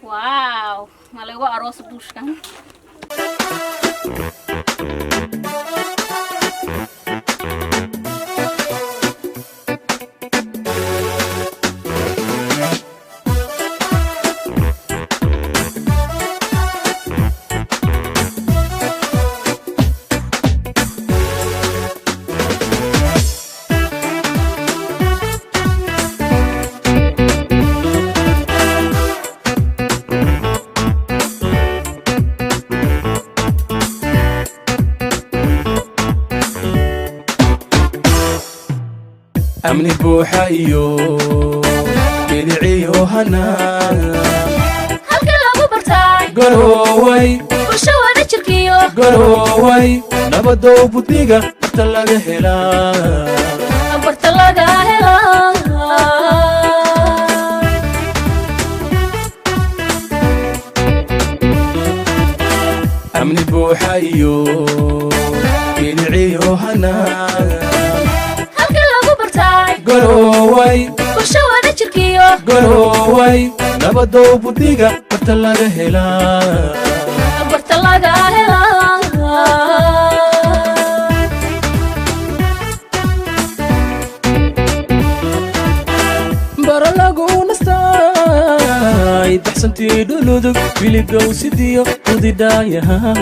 واو ما لقوا أروس بوش كان أمني بوحيو بلعيو هنا هلك لابو برتاي قروي وشو هذا تركيو قروي نبدو بديقة برتلاقة هلا برتلاقة هلا أمني بوحيو بلعيو هنا قروي وشو هذا تركيو قروي نبدو بديقة برتلاقة هلا برتلاقة هلا برلاقو نستاي تحسنتي دولودك بيلقو سيديو ودي دايها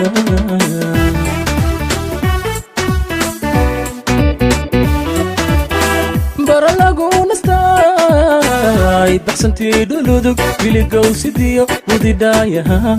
برلاقو نستاي تحسنتي دولودك بيلقو سيديو ودي دايها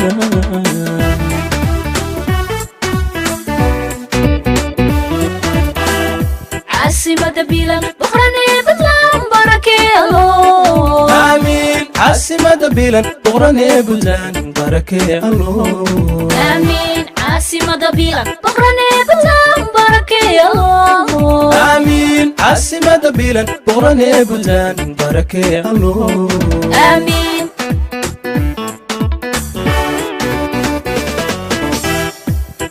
عاصمة بيلان بخراني بطلان بركي الله آمين عاصمة بيلان بغراني بلدان بركي الله آمين عاصمة بيلان بخراني بطلان بركي الله آمين عاصمة بيلان بغراني بلدان بركي الله آمين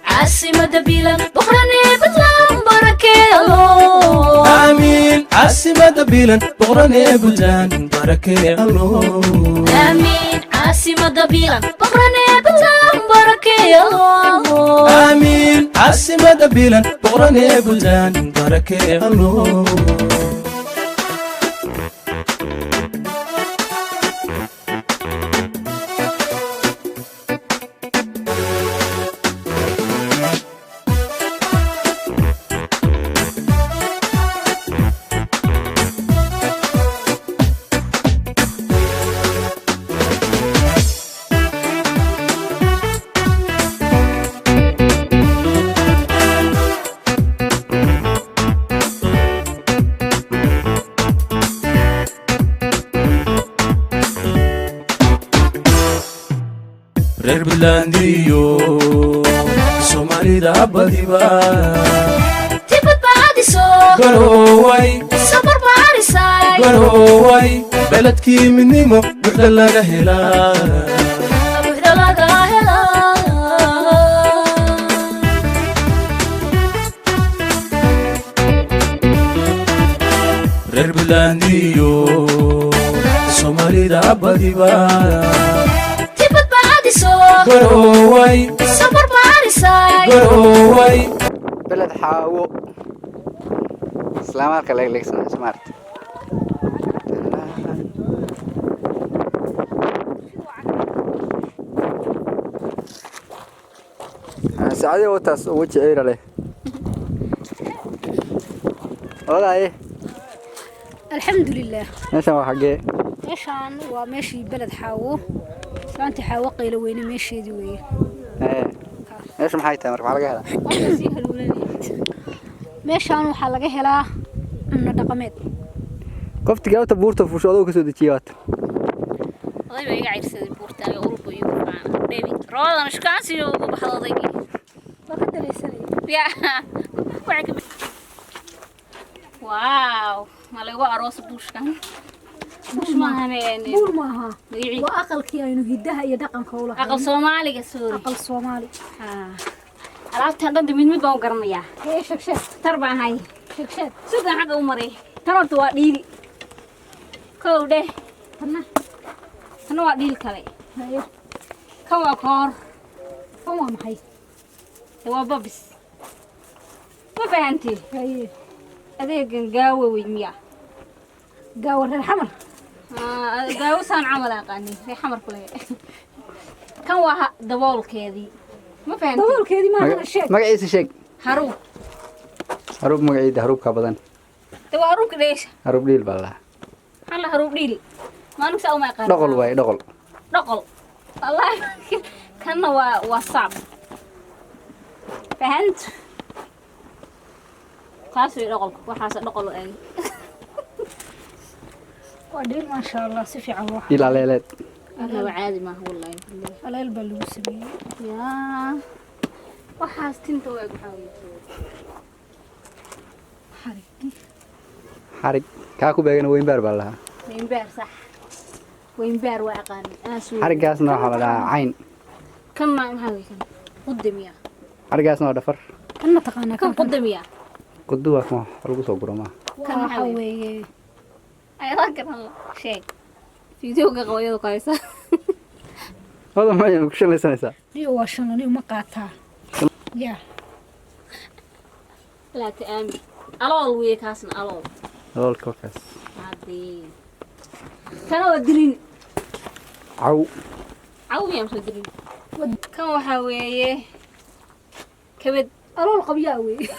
عاصمة بيلان بخراني بطلان بركي الله آمين عاصمة بيلان بغراني بلدان بركي الله آمين عاصمة بيلان بخراني بطلان بركي الله آمين عاصمة بيلان بغراني بلدان بركي الله reer Buntlandiyo Soomaalida badiba tibad baadiso garoway sabar baarisay garoway beledkii midnimo buuxda laga helaa buuxda laga helaa reer Buntlandiyo Soomaalida badiba قروي صبر بارساي قروي بلد حاو سلامات لك سمعت سعدي وتاس وجه عير له والله ايه الحمد لله ماشي حقي meeshaan waa meeshii beled xaawo saanti xaawo qaylo weyne meesheedii weeye meesha maxay tahay marka laga helaa meeshaan waxaa laga helaa cunno dhaqameed qoftiga wata buurta fuushoodo ka soo dejiyay waata odayba iga ciirsaday buurta ay urbo iyo faan dhebi roodan shkaansi ugu baxday waa ka daleysanay ya waaw ma lagu aroos buushkan مش ماهنين بور ماها وأقل كيانو هدها يدقن كولا أقل صومالي سوري أقل صومالي عرفت هذا دمين بقى قرنيا إيه شكشت تربع هاي شكشت سوق حق عمري ترى تواديل كوده هنا واديل كلي haye kan waa koor kan waa maxay waa babis ma fahanti haye adeegan gaawo weyn miya gaawo reer xamar gaawo saan camal aqaani reer xamar kule kan waa daboolkeedii ma fahanti daboolkeedii ma aha sheeg magaciisa sheeg haruub haruub magaciida haruub ka badan waa haruubka dheesha haruub dhiil baa la hal haruub dhiil maalin saa uma aqaan dhoqol waay dhoqol dhoqol wallahi kanna waa saab فهمت قاسي دقل waxaas daqal ay wadin ma sha Allah si fiican wax ila leeled ana caadi ma wallahi aleel baa lagu sameeyay ya waxaas tinta way xarig ka ku beegan weyn baar baa laha weyn baar sax weyn baar waa aqaan asu xarigaasna waxa la dhahaa cayn kan ma maxay kan qudamiya xarigaasna waa dhafar kan ma taqaana kan qudamiya qudu waa kuma lagu soo guro ma kan waxa weeye ay rakan sheeg fiidiyowga qawayada qaysa wada ma ayaan ku shalaysanaysaa iyo waa shan iyo ma qaataa ya la taami alool weey kaasna alool alool kokaas hadii kana wadilin caw yam sadrin kan waxa weeye kabad alool qabyaa weeye